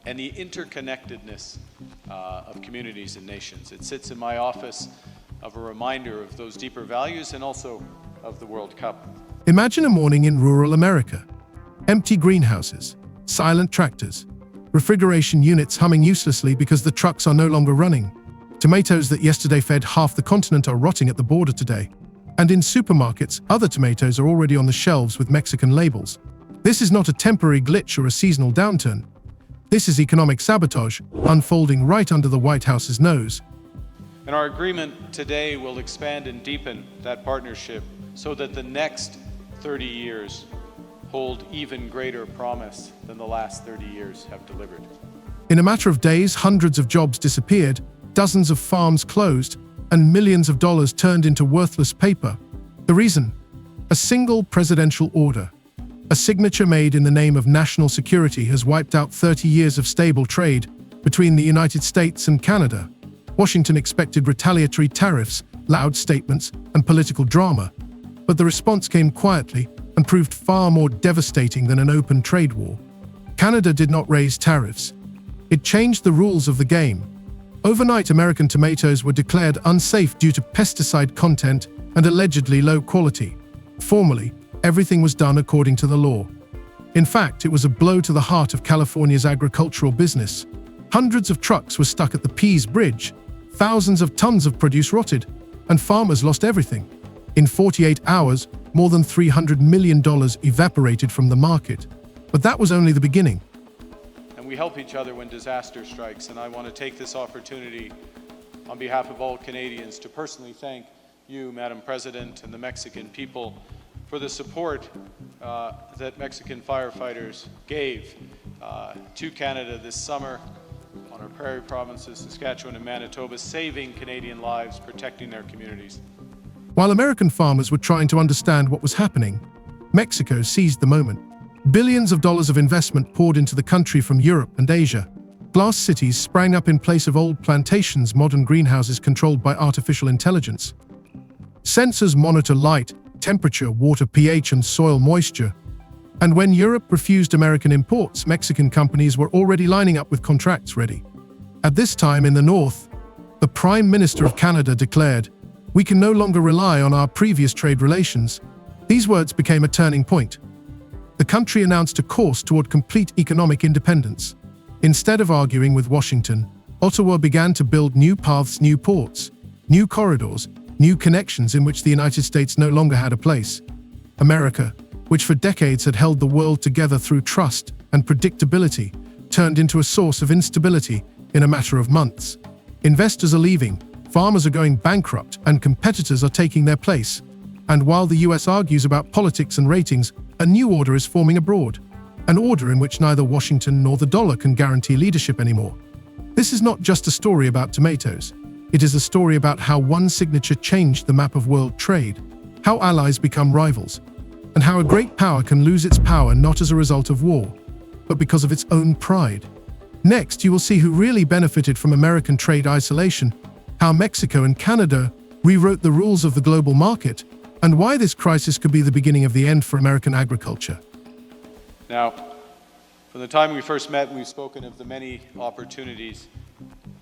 and the interconnectedness of communities and nations. It sits in my office of a reminder of those deeper values and also of the World Cup. Imagine a morning in rural America. Empty greenhouses, silent tractors, refrigeration units humming uselessly because the trucks are no longer running. Tomatoes that yesterday fed half the continent are rotting at the border today. And in supermarkets, other tomatoes are already on the shelves with Mexican labels. This is not a temporary glitch or a seasonal downturn. This is economic sabotage unfolding right under the White House's nose. And our agreement today will expand and deepen that partnership so that the next 30 years hold even greater promise than the last 30 years have delivered. In a matter of days, hundreds of jobs disappeared, dozens of farms closed, and millions of dollars turned into worthless paper. The reason? A single presidential order. A signature made in the name of national security has wiped out 30 years of stable trade between the United States and Canada. Washington expected retaliatory tariffs, loud statements, and political drama. But the response came quietly and proved far more devastating than an open trade war. Canada did not raise tariffs. It changed the rules of the game. Overnight, American tomatoes were declared unsafe due to pesticide content and allegedly low quality. Formally, everything was done according to the law. In fact, it was a blow to the heart of California's agricultural business. Hundreds of trucks were stuck at the Pease Bridge, thousands of tons of produce rotted, and farmers lost everything. In 48 hours, more than $300 million evaporated from the market. But that was only the beginning. And we help each other when disaster strikes, and I want to take this opportunity on behalf of all Canadians to personally thank you, Madam President, and the Mexican people for the support that Mexican firefighters gave to Canada this summer on our prairie provinces, Saskatchewan and Manitoba, saving Canadian lives, protecting their communities. While American farmers were trying to understand what was happening, Mexico seized the moment. Billions of dollars of investment poured into the country from Europe and Asia. Glass cities sprang up in place of old plantations, modern greenhouses controlled by artificial intelligence. Sensors monitor light, temperature, water pH, and soil moisture. And when Europe refused American imports, Mexican companies were already lining up with contracts ready. At this time in the north, the Prime Minister of Canada declared, "We can no longer rely on our previous trade relations." These words became a turning point. The country announced a course toward complete economic independence. Instead of arguing with Washington, Ottawa began to build new paths, new ports, new corridors, new connections in which the United States no longer had a place. America, which for decades had held the world together through trust and predictability, turned into a source of instability in a matter of months. Investors are leaving, farmers are going bankrupt, and competitors are taking their place. And while the US argues about politics and ratings, a new order is forming abroad. An order in which neither Washington nor the dollar can guarantee leadership anymore. This is not just a story about tomatoes. It is a story about how one signature changed the map of world trade, how allies become rivals, and how a great power can lose its power not as a result of war, but because of its own pride. Next, you will see who really benefited from American trade isolation, how Mexico and Canada rewrote the rules of the global market, and why this crisis could be the beginning of the end for American agriculture. Now, from the time we first met, we've spoken of the many opportunities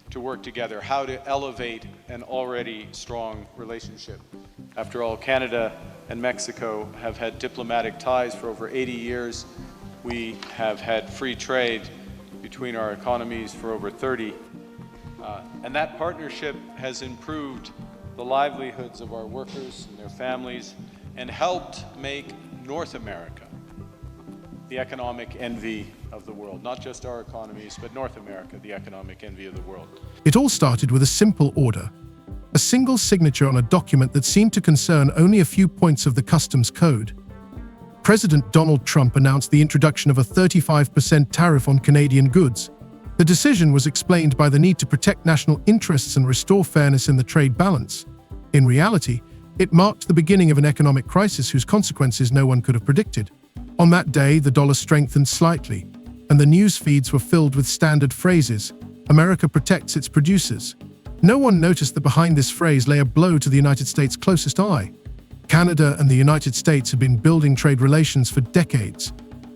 to work together, how to elevate an already strong relationship. After all, Canada and Mexico have had diplomatic ties for over 80 years. We have had free trade between our economies for over 30. And that partnership has improved the livelihoods of our workers and their families and helped make North America the economic envy of the world. Not just our economies, but North America, the economic envy of the world. It all started with a simple order, a single signature on a document that seemed to concern only a few points of the customs code. President Donald Trump announced the introduction of a 35% tariff on Canadian goods. The decision was explained by the need to protect national interests and restore fairness in the trade balance. In reality, it marked the beginning of an economic crisis whose consequences no one could have predicted. On that day, the dollar strengthened slightly, and the news feeds were filled with standard phrases. America protects its producers. No one noticed that behind this phrase lay a blow to the United States' closest eye. Canada and the United States have been building trade relations for decades.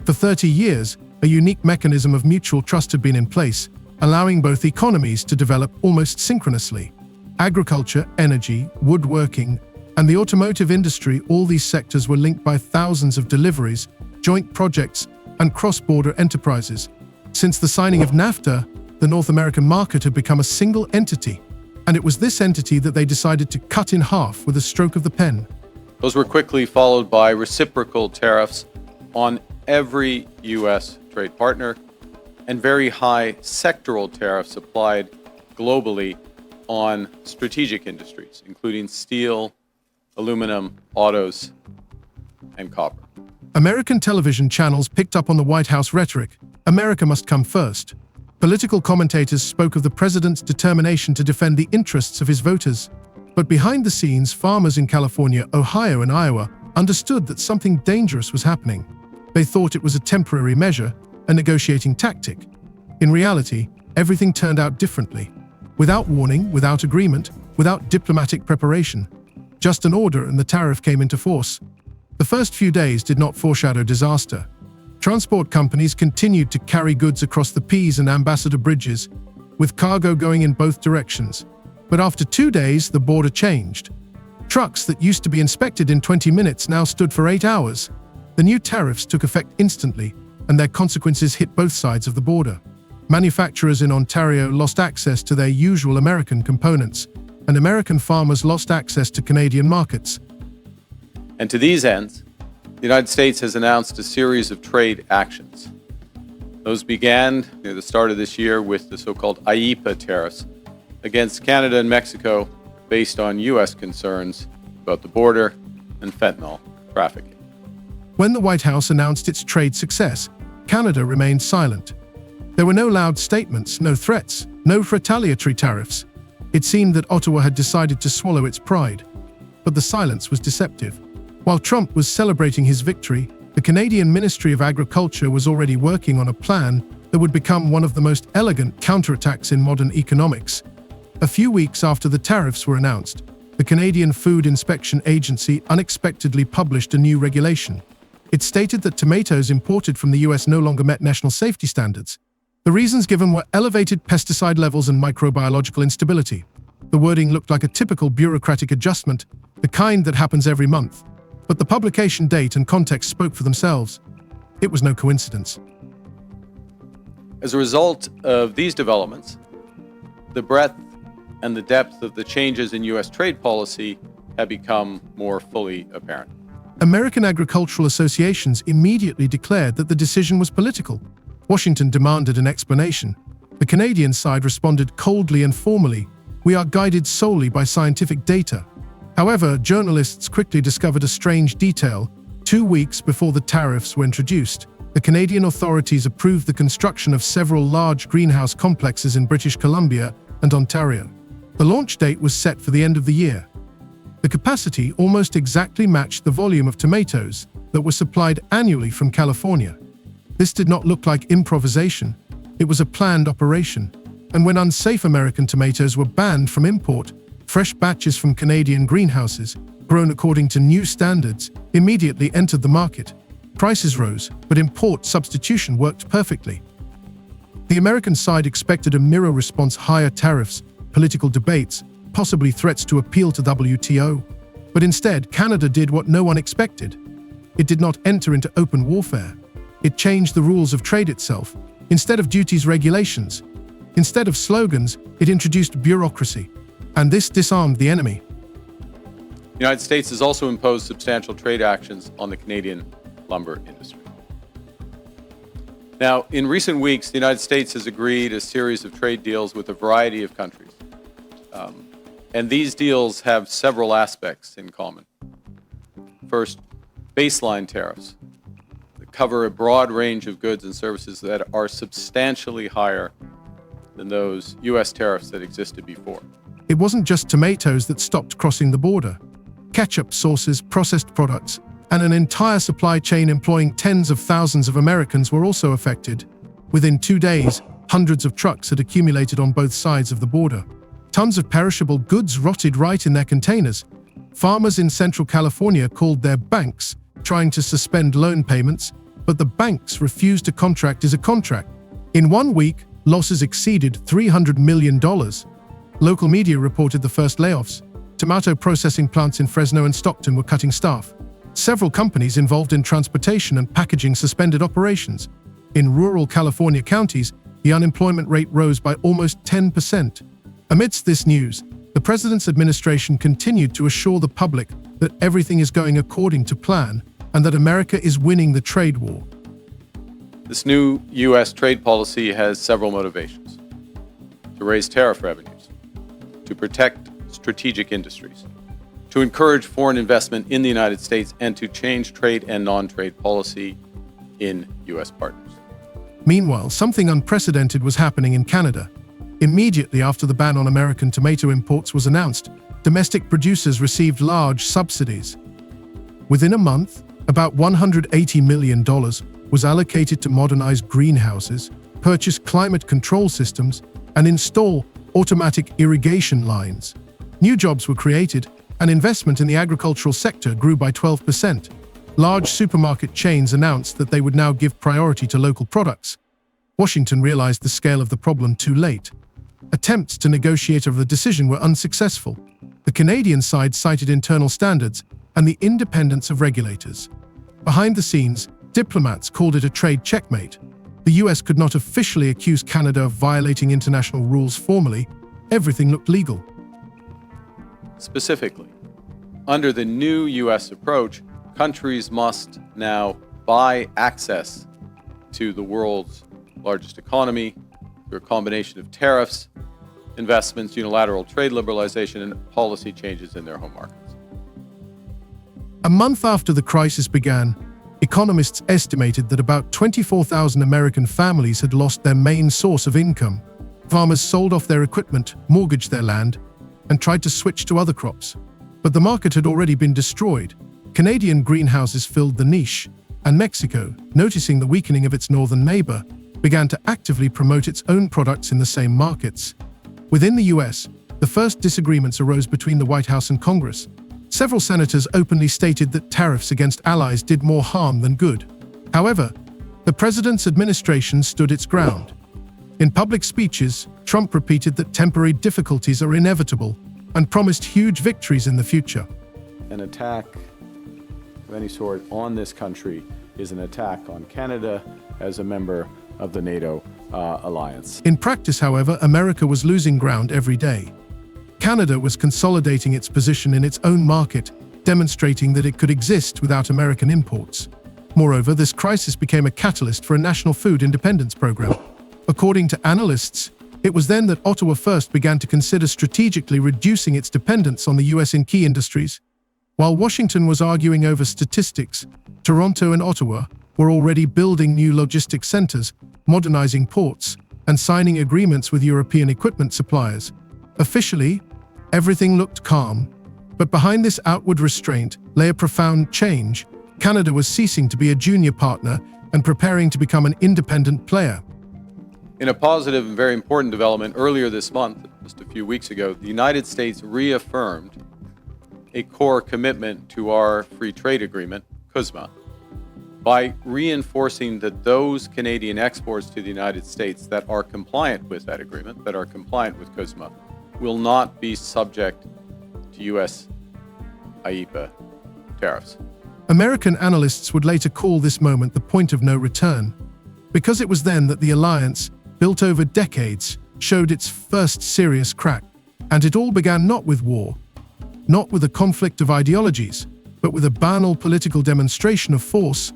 For 30 years, A unique mechanism of mutual trust had been in place, allowing both economies to develop almost synchronously. Agriculture, energy, woodworking, and the automotive industry, all these sectors were linked by thousands of deliveries, joint projects, and cross-border enterprises. Since the signing of NAFTA, the North American market had become a single entity, and it was this entity that they decided to cut in half with a stroke of the pen. Those were quickly followed by reciprocal tariffs on every U.S. trade partner and very high sectoral tariffs applied globally on strategic industries, including steel, aluminum, autos, and copper. American television channels picked up on the White House rhetoric, "America must come first." Political commentators spoke of the president's determination to defend the interests of his voters. But behind the scenes, farmers in California, Ohio, and Iowa understood that something dangerous was happening. They thought it was a temporary measure, a negotiating tactic. In reality, everything turned out differently. Without warning, without agreement, without diplomatic preparation. Just an order and the tariff came into force. The first few days did not foreshadow disaster. Transport companies continued to carry goods across the Peace and Ambassador bridges, with cargo going in both directions. But after 2 days, the border changed. Trucks that used to be inspected in 20 minutes now stood for 8 hours. The new tariffs took effect instantly, and their consequences hit both sides of the border. Manufacturers in Ontario lost access to their usual American components, and American farmers lost access to Canadian markets. And to these ends, the United States has announced a series of trade actions. Those began near the start of this year with the so-called IEEPA tariffs against Canada and Mexico based on U.S. concerns about the border and fentanyl trafficking. When the White House announced its trade success, Canada remained silent. There were no loud statements, no threats, no retaliatory tariffs. It seemed that Ottawa had decided to swallow its pride. But the silence was deceptive. While Trump was celebrating his victory, the Canadian Ministry of Agriculture was already working on a plan that would become one of the most elegant counterattacks in modern economics. A few weeks after the tariffs were announced, the Canadian Food Inspection Agency unexpectedly published a new regulation. It stated that tomatoes imported from the US no longer met national safety standards. The reasons given were elevated pesticide levels and microbiological instability. The wording looked like a typical bureaucratic adjustment, the kind that happens every month. But the publication date and context spoke for themselves. It was no coincidence. As a result of these developments, the breadth and the depth of the changes in U.S. trade policy have become more fully apparent. American agricultural associations immediately declared that the decision was political. Washington demanded an explanation. The Canadian side responded coldly and formally, "We are guided solely by scientific data." However, journalists quickly discovered a strange detail. 2 weeks before the tariffs were introduced, the Canadian authorities approved the construction of several large greenhouse complexes in British Columbia and Ontario. The launch date was set for the end of the year. The capacity almost exactly matched the volume of tomatoes that were supplied annually from California. This did not look like improvisation. It was a planned operation. And when unsafe American tomatoes were banned from import, fresh batches from Canadian greenhouses, grown according to new standards, immediately entered the market. Prices rose, but import substitution worked perfectly. The American side expected a mirror response: higher tariffs, political debates, possibly threats to appeal to WTO. But instead, Canada did what no one expected. It did not enter into open warfare. It changed the rules of trade itself. Instead of duties, regulations. Instead of slogans, it introduced bureaucracy. And this disarmed the enemy. The United States has also imposed substantial trade actions on the Canadian lumber industry. Now, in recent weeks, the United States has agreed a series of trade deals with a variety of countries. And these deals have several aspects in common. First, baseline tariffs that cover a broad range of goods and services that are substantially higher than those U.S. tariffs that existed before. It wasn't just tomatoes that stopped crossing the border. Ketchup, sauces, processed products, and an entire supply chain employing tens of thousands of Americans were also affected. Within 2 days, hundreds of trucks had accumulated on both sides of the border. Tons of perishable goods rotted right in their containers. Farmers in Central California called their banks, trying to suspend loan payments, but the banks refused a contract is a contract. In 1 week, losses exceeded $300 million. Local media reported the first layoffs. Tomato processing plants in Fresno and Stockton were cutting staff. Several companies involved in transportation and packaging suspended operations. In rural California counties, the unemployment rate rose by almost 10%. Amidst this news, the president's administration continued to assure the public that everything is going according to plan and that America is winning the trade war. This new U.S. trade policy has several motivations: to raise tariff revenues, to protect strategic industries, to encourage foreign investment in the United States, and to change trade and non-trade policy in U.S. partners. Meanwhile, something unprecedented was happening in Canada. Immediately after the ban on American tomato imports was announced, domestic producers received large subsidies. Within a month, about $180 million was allocated to modernize greenhouses, purchase climate control systems, and install automatic irrigation lines. New jobs were created, and investment in the agricultural sector grew by 12%. Large supermarket chains announced that they would now give priority to local products. Washington realized the scale of the problem too late. Attempts to negotiate over the decision were unsuccessful. The Canadian side cited internal standards and the independence of regulators. Behind the scenes, diplomats called it a trade checkmate. The US could not officially accuse Canada of violating international rules formally. Everything looked legal. Specifically, under the new U.S. approach, countries must now buy access to the world's largest economy through a combination of tariffs, investments, unilateral trade liberalization, and policy changes in their home markets. A month after the crisis began, economists estimated that about 24,000 American families had lost their main source of income. Farmers sold off their equipment, mortgaged their land, and tried to switch to other crops. But the market had already been destroyed. Canadian greenhouses filled the niche, and Mexico, noticing the weakening of its northern neighbor, began to actively promote its own products in the same markets. Within the US, the first disagreements arose between the White House and Congress. Several senators openly stated that tariffs against allies did more harm than good. However, the president's administration stood its ground. In public speeches, Trump repeated that temporary difficulties are inevitable and promised huge victories in the future. An attack of any sort on this country is an attack on Canada as a member of the NATO alliance. In practice, however, America was losing ground every day. Canada was consolidating its position in its own market, demonstrating that it could exist without American imports. Moreover, this crisis became a catalyst for a national food independence program. According to analysts, it was then that Ottawa first began to consider strategically reducing its dependence on the US in key industries. While Washington was arguing over statistics, Toronto and Ottawa were already building new logistics centers, modernizing ports, and signing agreements with European equipment suppliers. Officially, everything looked calm, but behind this outward restraint lay a profound change. Canada was ceasing to be a junior partner and preparing to become an independent player. In a positive and very important development earlier this month, just a few weeks ago, the United States reaffirmed a core commitment to our free trade agreement, CUSMA, by reinforcing that those Canadian exports to the United States that are compliant with that agreement, that are compliant with CUSMA, will not be subject to U.S. IEEPA tariffs. American analysts would later call this moment the point of no return, because it was then that the alliance, built over decades, showed its first serious crack. And it all began not with war, not with a conflict of ideologies, but with a banal political demonstration of force,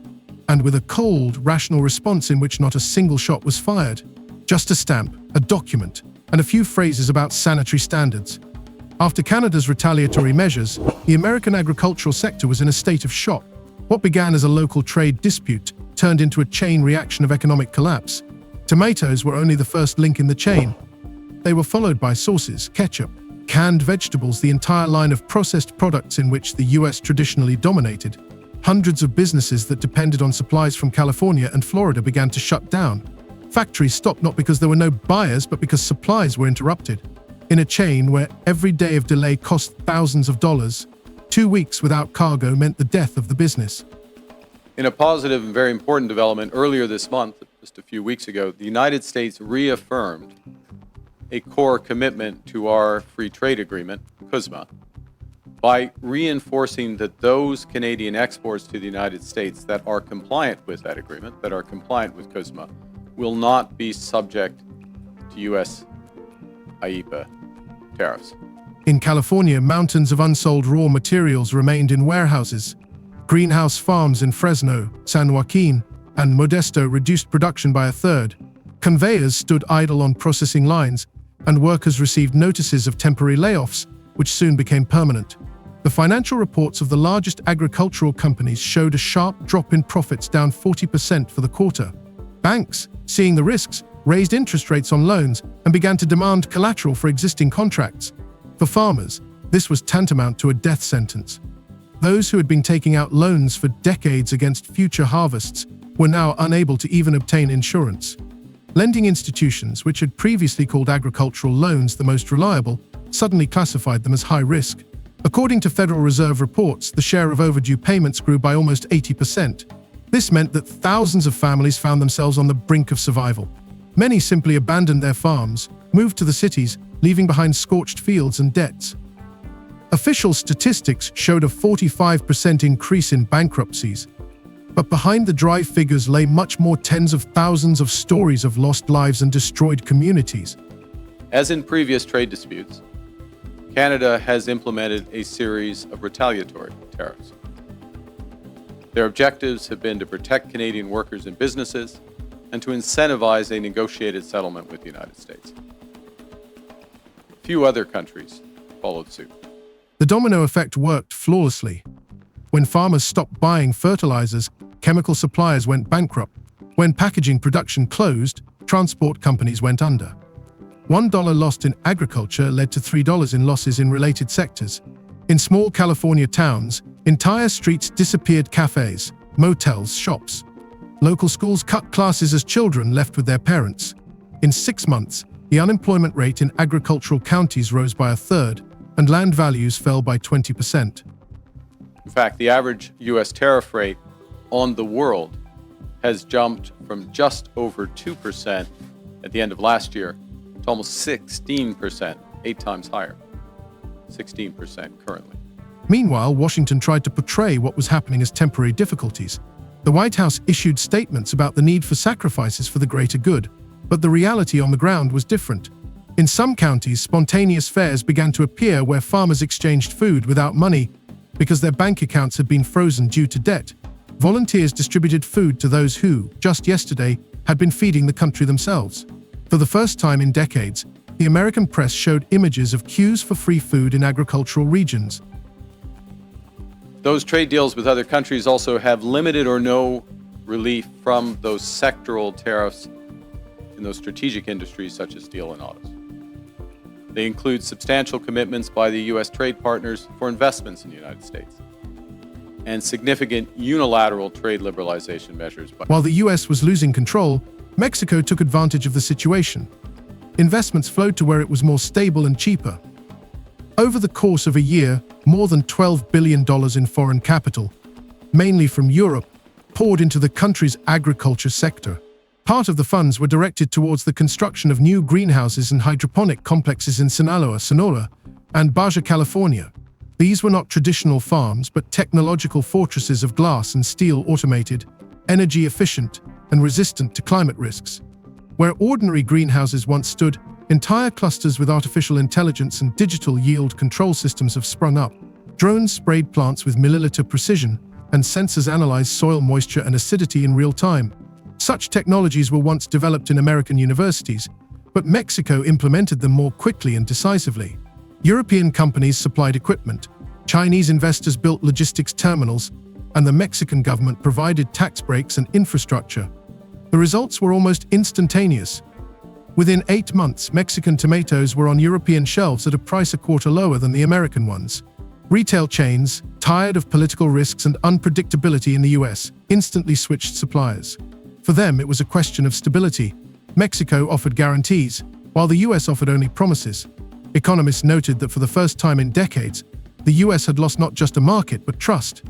and with a cold, rational response in which not a single shot was fired. Just a stamp, a document, and a few phrases about sanitary standards. After Canada's retaliatory measures, the American agricultural sector was in a state of shock. What began as a local trade dispute turned into a chain reaction of economic collapse. Tomatoes were only the first link in the chain. They were followed by sauces, ketchup, canned vegetables, the entire line of processed products in which the US traditionally dominated. Hundreds of businesses that depended on supplies from California and Florida began to shut down. Factories stopped not because there were no buyers, but because supplies were interrupted. In a chain where every day of delay cost thousands of dollars, 2 weeks without cargo meant the death of the business. In a positive and very important development earlier this month, just a few weeks ago, the United States reaffirmed a core commitment to our free trade agreement, CUSMA, by reinforcing that those Canadian exports to the United States that are compliant with that agreement, that are compliant with CUSMA, will not be subject to U.S. IEEPA tariffs. In California, mountains of unsold raw materials remained in warehouses. Greenhouse farms in Fresno, San Joaquin, and Modesto reduced production by a third. Conveyors stood idle on processing lines, and workers received notices of temporary layoffs, which soon became permanent. The financial reports of the largest agricultural companies showed a sharp drop in profits, down 40% for the quarter. Banks, seeing the risks, raised interest rates on loans and began to demand collateral for existing contracts. For farmers, this was tantamount to a death sentence. Those who had been taking out loans for decades against future harvests were now unable to even obtain insurance. Lending institutions, which had previously called agricultural loans the most reliable, suddenly classified them as high risk. According to Federal Reserve reports, the share of overdue payments grew by almost 80%. This meant that thousands of families found themselves on the brink of survival. Many simply abandoned their farms, moved to the cities, leaving behind scorched fields and debts. Official statistics showed a 45% increase in bankruptcies, but behind the dry figures lay much more, tens of thousands of stories of lost lives and destroyed communities. As in previous trade disputes, Canada has implemented a series of retaliatory tariffs. Their objectives have been to protect Canadian workers and businesses and to incentivize a negotiated settlement with the United States. Few other countries followed suit. The domino effect worked flawlessly. When farmers stopped buying fertilizers, chemical suppliers went bankrupt. When packaging production closed, transport companies went under. $1 lost in agriculture led to $3 in losses in related sectors. In small California towns, entire streets disappeared: cafes, motels, shops. Local schools cut classes as children left with their parents. In 6 months, the unemployment rate in agricultural counties rose by a third, and land values fell by 20%. In fact, the average U.S. tariff rate on the world has jumped from just over 2% at the end of last year to almost 16%, 8 times higher, 16% currently. Meanwhile, Washington tried to portray what was happening as temporary difficulties. The White House issued statements about the need for sacrifices for the greater good, but the reality on the ground was different. In some counties, spontaneous fairs began to appear where farmers exchanged food without money because their bank accounts had been frozen due to debt. Volunteers distributed food to those who, just yesterday, had been feeding the country themselves. For the first time in decades, the American press showed images of queues for free food in agricultural regions. Those trade deals with other countries also have limited or no relief from those sectoral tariffs in those strategic industries such as steel and autos. They include substantial commitments by the U.S. trade partners for investments in the United States and significant unilateral trade liberalization measures. While the U.S. was losing control, Mexico took advantage of the situation. Investments flowed to where it was more stable and cheaper. Over the course of a year, more than $12 billion in foreign capital, mainly from Europe, poured into the country's agriculture sector. Part of the funds were directed towards the construction of new greenhouses and hydroponic complexes in Sinaloa, Sonora, and Baja California. These were not traditional farms, but technological fortresses of glass and steel, automated, energy efficient, and resistant to climate risks. Where ordinary greenhouses once stood, entire clusters with artificial intelligence and digital yield control systems have sprung up. Drones sprayed plants with milliliter precision, and sensors analyzed soil moisture and acidity in real time. Such technologies were once developed in American universities, but Mexico implemented them more quickly and decisively. European companies supplied equipment, Chinese investors built logistics terminals, and the Mexican government provided tax breaks and infrastructure. The results were almost instantaneous. Within 8 months, Mexican tomatoes were on European shelves at a price a quarter lower than the American ones. Retail chains, tired of political risks and unpredictability in the US, instantly switched suppliers. For them, it was a question of stability. Mexico offered guarantees, while the US offered only promises. Economists noted that for the first time in decades, the US had lost not just a market, but trust.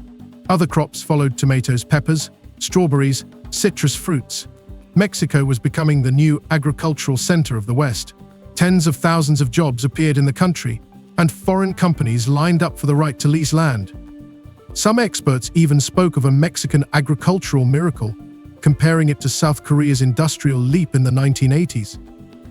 Other crops followed: tomatoes, peppers, strawberries, citrus fruits. Mexico was becoming the new agricultural center of the West. Tens of thousands of jobs appeared in the country, and foreign companies lined up for the right to lease land. Some experts even spoke of a Mexican agricultural miracle, comparing it to South Korea's industrial leap in the 1980s.